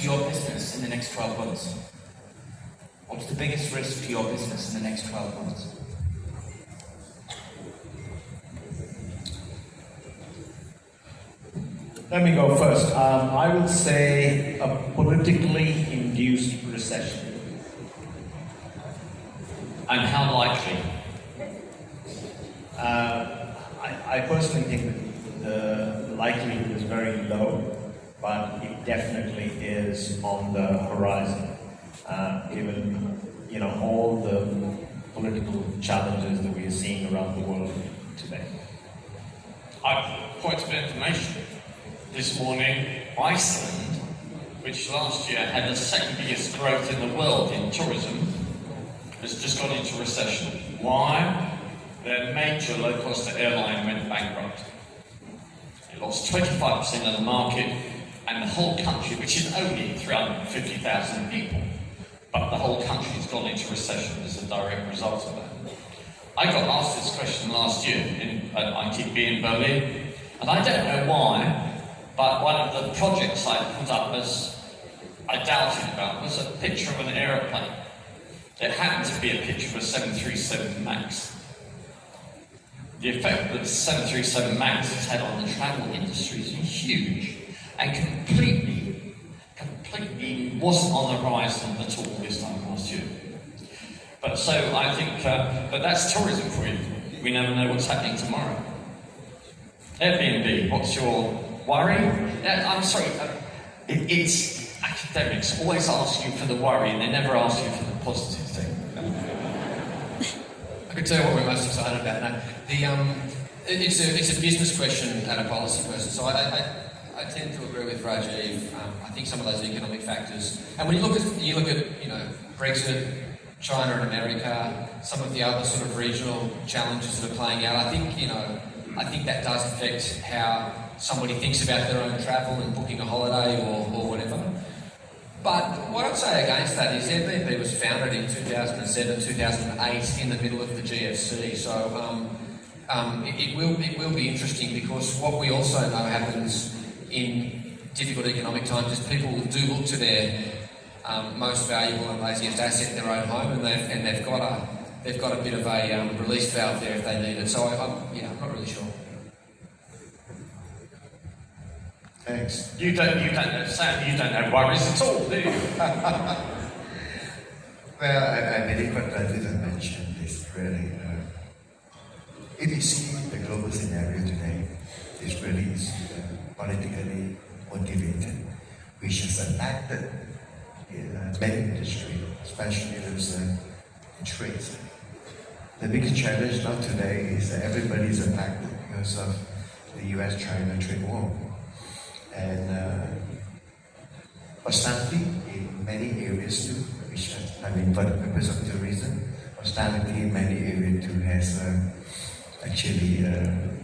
to your business in the next 12 months? What's the biggest risk to your business in the next 12 months? Let me go first. I would say a politically induced recession. And how likely? I personally think that the likelihood is very low, but it definitely is on the horizon, given all the political challenges that we are seeing around the world today. Point of information. This morning, Iceland, which last year had the second biggest growth in the world in tourism, has just gone into recession. Why? Their major low-cost airline went bankrupt. It lost 25% of the market, and the whole country, which is only 350,000 people, but the whole country has gone into recession as a direct result of that. I got asked this question last year at ITB in Berlin, and I don't know why, but one of the projects I put up I doubted about, was a picture of an aeroplane. It happened to be a picture of a 737 MAX. The effect that the 737 MAX has had on the travel industry is huge, and completely wasn't on the horizon at all this time last year. But so I think, but that's tourism for you. We never know what's happening tomorrow. Airbnb, what's your worry? I'm sorry, it's academics always ask you for the worry and they never ask you for the positive thing. I can tell you what we're most excited about now. It's a business question and a policy question. So I tend to agree with Rajiv. I think some of those economic factors, and when you look at Brexit, China and America, some of the other sort of regional challenges that are playing out, I think that does affect how somebody thinks about their own travel and booking a holiday or whatever. But what I'd say against that is Airbnb was founded in 2007, 2008 in the middle of the GFC. So it will be interesting, because what we also know happens in difficult economic times is people do look to their most valuable and laziest asset, their own home, and they've got a bit of a release valve there if they need it. So I'm not really sure. Thanks. You don't know, Sam, you don't have worries at all, do you? Well, I believe what President mentioned is really, if you see the global scenario today, it's really politically motivated, which has affected many industries, especially those in trades. The biggest challenge now today is that everybody is affected because of the US-China trade war. And hostility in many areas too, which for the purpose of tourism, hostility in many areas too has actually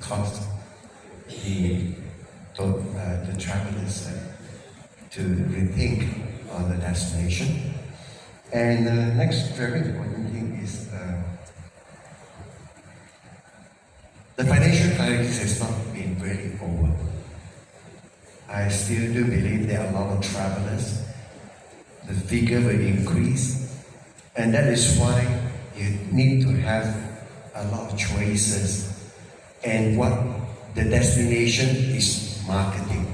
caused the travelers to rethink on the destination. And the next very important thing is the financial crisis has not been really over. I still do believe there are a lot of travelers. The figure will increase, and that is why you need to have a lot of choices, and what the destination is marketing.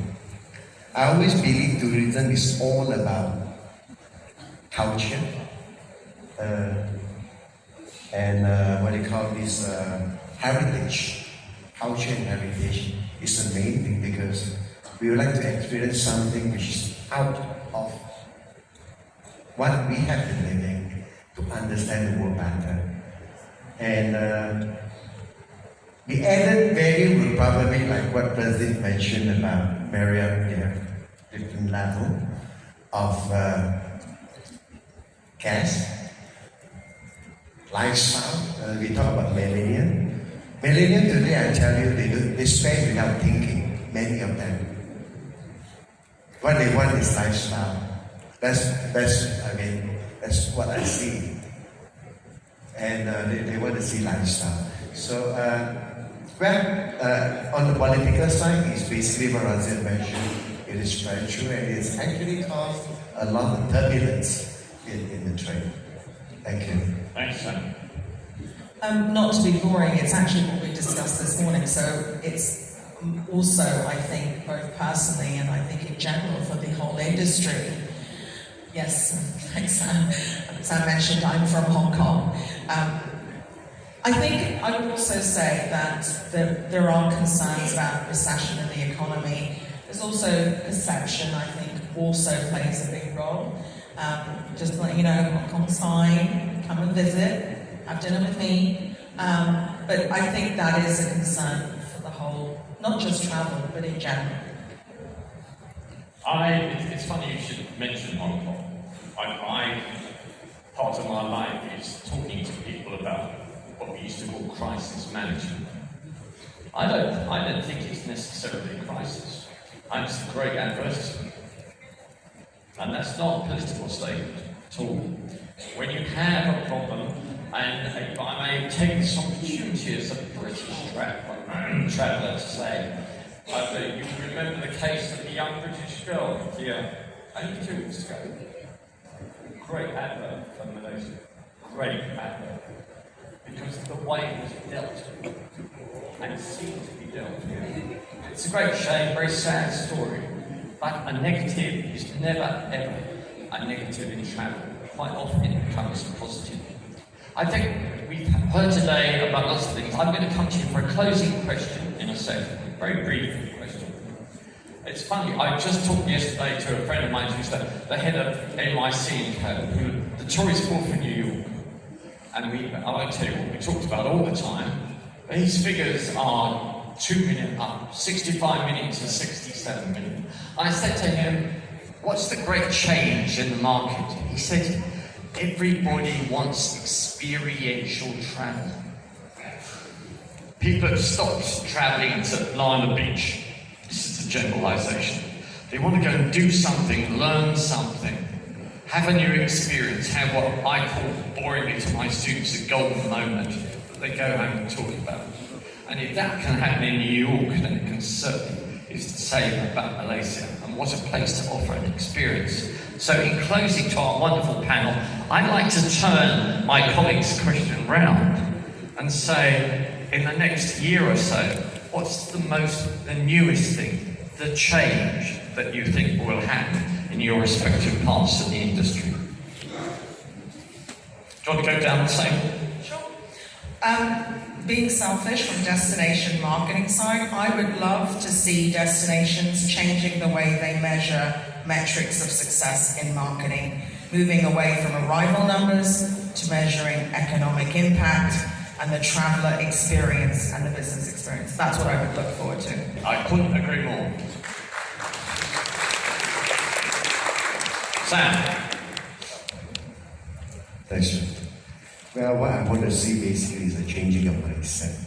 I always believe tourism is all about culture and what they call this heritage. Culture and heritage is the main thing, because we would like to experience something which is out of what we have been living to understand the world better. And the added value will probably, like what President mentioned about Marriott, different level of guest, lifestyle. We talk about millennials. Millennials today, I tell you, they spend without thinking, many of them. What they want is lifestyle. That's what I see. And they want to see lifestyle. So, on the political side, it's basically what Razia mentioned. It is very true, and it's actually caused a lot of turbulence in the trade. Thank you. Thanks, Sam. Not to be boring, it's actually what we discussed this morning, so it's also, I think, both personally and I think in general for the whole industry. Yes, thanks, Sam. Sam mentioned I'm from Hong Kong. I think I would also say that there are concerns about recession in the economy. There's also perception, I think, also plays a big role. Just to let you know, Hong Kong's fine, come and visit, have dinner with me. But I think that is a concern for the whole, not just travel, but in general. It's funny you should mention Hong Kong. Part of my life is talking to people about what we used to call crisis management. I don't think it's necessarily a crisis. I think it's a great advertisement. And that's not a political statement at all. When you have a problem, and if I may take this opportunity as a British traveller to say, you remember the case of the young British girl here only 2 weeks ago. Great advert for Malaysia. Great advert. Because of the way it was dealt, and it seemed to be dealt with. It's a great shame, very sad story, but a negative is never ever a negative in travel. Quite often it becomes a positive. I think we've heard today about lots of things. I'm going to come to you for a closing question in a second, a very brief question. It's funny, I just talked yesterday to a friend of mine who's the head of NYC & Co, who the tourist board for New York. And I won't tell you what we talked about all the time, but his figures are 2 million up, 65 million to 67 million. I said to him, what's the great change in the market? He said, everybody wants experiential travel. People have stopped travelling to Lima Beach. This is a generalisation. They want to go and do something, learn something, have a new experience, have what I call, boringly to my students, a golden moment that they go home and talk about. And if that can happen in New York, then it can certainly is the same about Malaysia. And what a place to offer an experience. So in closing to our wonderful panel, I'd like to turn my colleague's question round and say, in the next year or so, what's the newest thing, the change that you think will happen in your respective parts of the industry? Do you want to go down the same? Sure. Being selfish from destination marketing side, I would love to see destinations changing the way they measure metrics of success in marketing, moving away from arrival numbers to measuring economic impact and the traveller experience and the business experience. That's what I would look forward to. I couldn't agree more. Sam. Thanks, John. Well, what I want to see basically is a changing of mindset.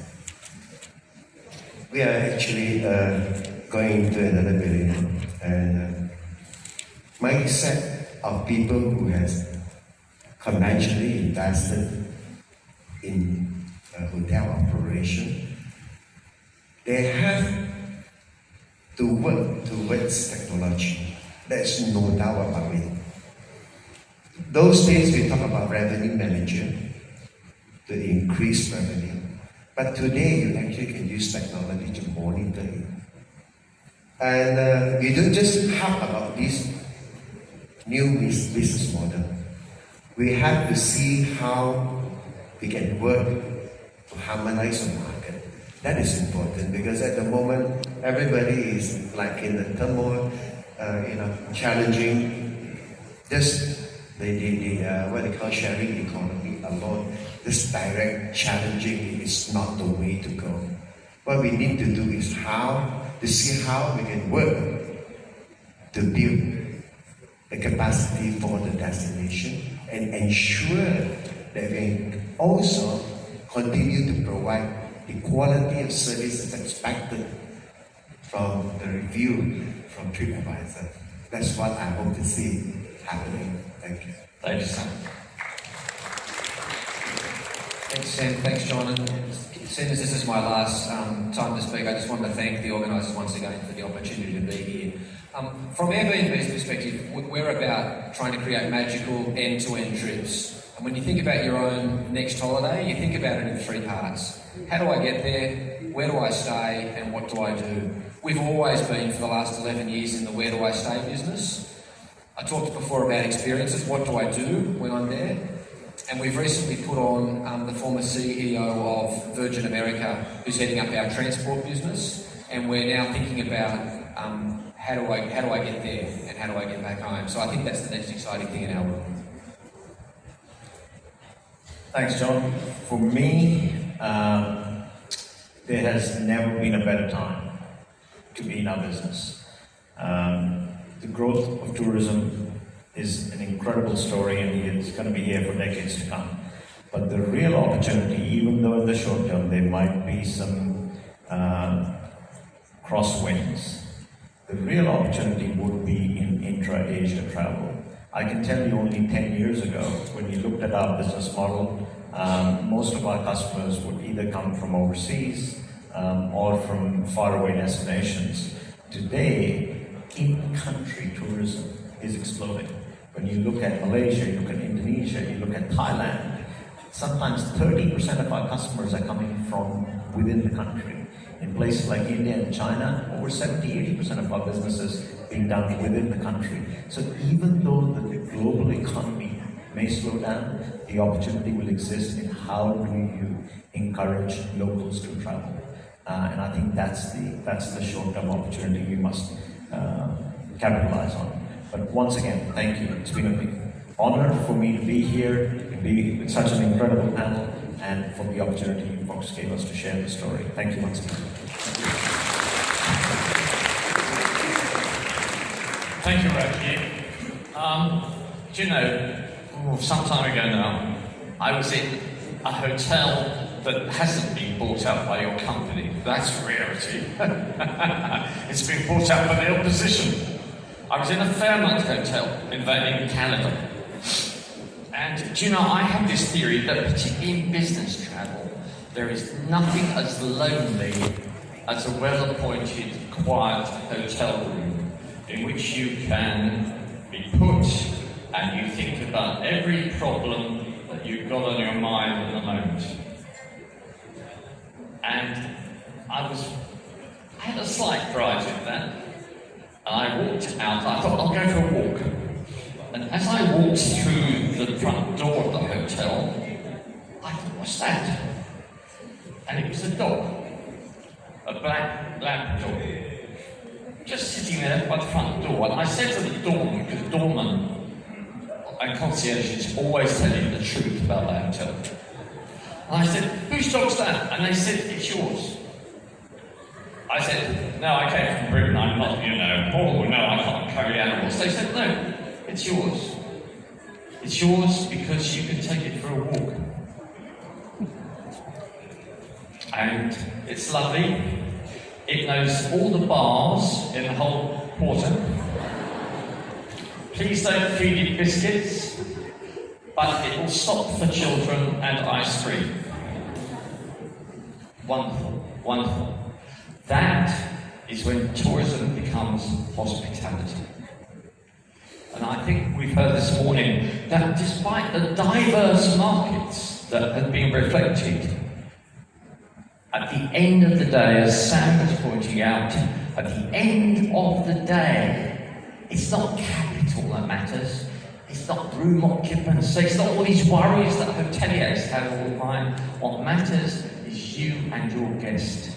We are actually going to another millennium, and mindset of people who has conventionally invested in hotel operation, they have to work towards technology. There's no doubt about it. Those days we talk about revenue manager to increase revenue, but today you actually can use technology to monitor it. And we don't just talk about this new business model. We have to see how we can work to harmonize the market. That is important because at the moment everybody is like in the turmoil, challenging. Just what they call sharing economy alone, this direct challenging is not the way to go. What we need to do is to see how we can work to build the capacity for the destination and ensure that we also continue to provide the quality of service that's expected from the review from TripAdvisor. That's what I hope to see happening. Thank you. Thank you, Sam. Thanks, Sam. Thanks, John. And seeing as this is my last time to speak, I just want to thank the organisers once again for the opportunity to be here. From Airbnb's perspective, we're about trying to create magical end-to-end trips. And when you think about your own next holiday, you think about it in 3 parts. How do I get there? Where do I stay? And what do I do? We've always been, for the last 11 years, in the where do I stay business. I talked before about experiences. What do I do when I'm there? And we've recently put on the former CEO of Virgin America, who's heading up our transport business. And we're now thinking about how do I get there and how do I get back home? So I think that's the next exciting thing in our world. Thanks, John. For me, there has never been a better time to be in our business. The growth of tourism is an incredible story, and it's going to be here for decades to come. But the real opportunity, even though in the short term there might be some crosswinds, the real opportunity would be in intra-Asia travel. I can tell you only 10 years ago, when we looked at our business model, most of our customers would either come from overseas or from faraway destinations. Today, in-country tourism is exploding. When you look at Malaysia, you look at Indonesia, you look at Thailand, sometimes 30% of our customers are coming from within the country. In places like India and China, over 70-80% of our business is being done within the country. So even though the global economy may slow down, the opportunity will exist in how do you encourage locals to travel. And I think that's the short-term opportunity we must capitalize on. But once again, thank you. It's been a big honor for me to be here, to be with such an incredible panel, and for the opportunity you folks gave us to share the story. Thank you once again. Thank you, Rajiv. Do you know, some time ago now, I was in a hotel that hasn't been bought up by your company. That's rarity. It's been bought up by the opposition. I was in a Fairmont hotel in Canada. And do you know, I have this theory that particularly in business travel, there is nothing as lonely as a well-appointed, quiet hotel room in which you can be put and you think about every problem that you've got on your mind at the moment. And I had a slight drive in that. And I walked out, I thought, I'll go for a walk. And as I walked through the front door of the hotel, I thought, what's that? And it was a dog. A black lab dog. Just sitting there by the front door. And I said to the doorman, because the doorman and concierges always tell you the truth about the hotel. And I said, whose dog's that? And they said, it's yours. I said, no, I came from Britain, I'm not, oh no, I can't carry animals. They said, no, it's yours. It's yours because you can take it for a walk. And it's lovely. It knows all the bars in the whole quarter. Please don't feed it biscuits, but it will stop for children and ice cream. Wonderful, wonderful. That is when tourism becomes hospitality. And I think we've heard this morning that despite the diverse markets that have been reflected, at the end of the day, as Sam was pointing out, at the end of the day, it's not capital that matters, it's not room occupancy, it's not all these worries that hoteliers have all the time. What matters is you and your guest.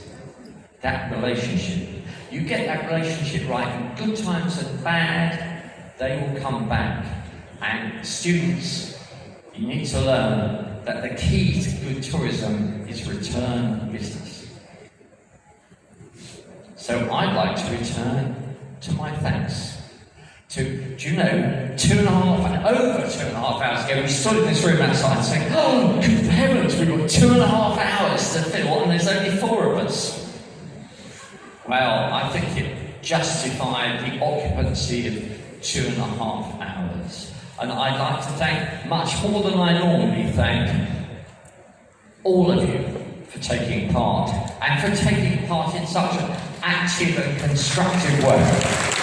That relationship. You get that relationship right in good times and bad, they will come back. And students, you need to learn that the key to good tourism is return business. So I'd like to return to my thanks. Do you know, over 2.5 hours ago, we stood in this room outside saying, oh, good heavens, we've got 2.5 hours to fill, and there's only 4 of us. Well, I think it justified the occupancy of 2.5 hours. And I'd like to thank, much more than I normally thank, all of you for taking part, and for taking part in such an active and constructive way.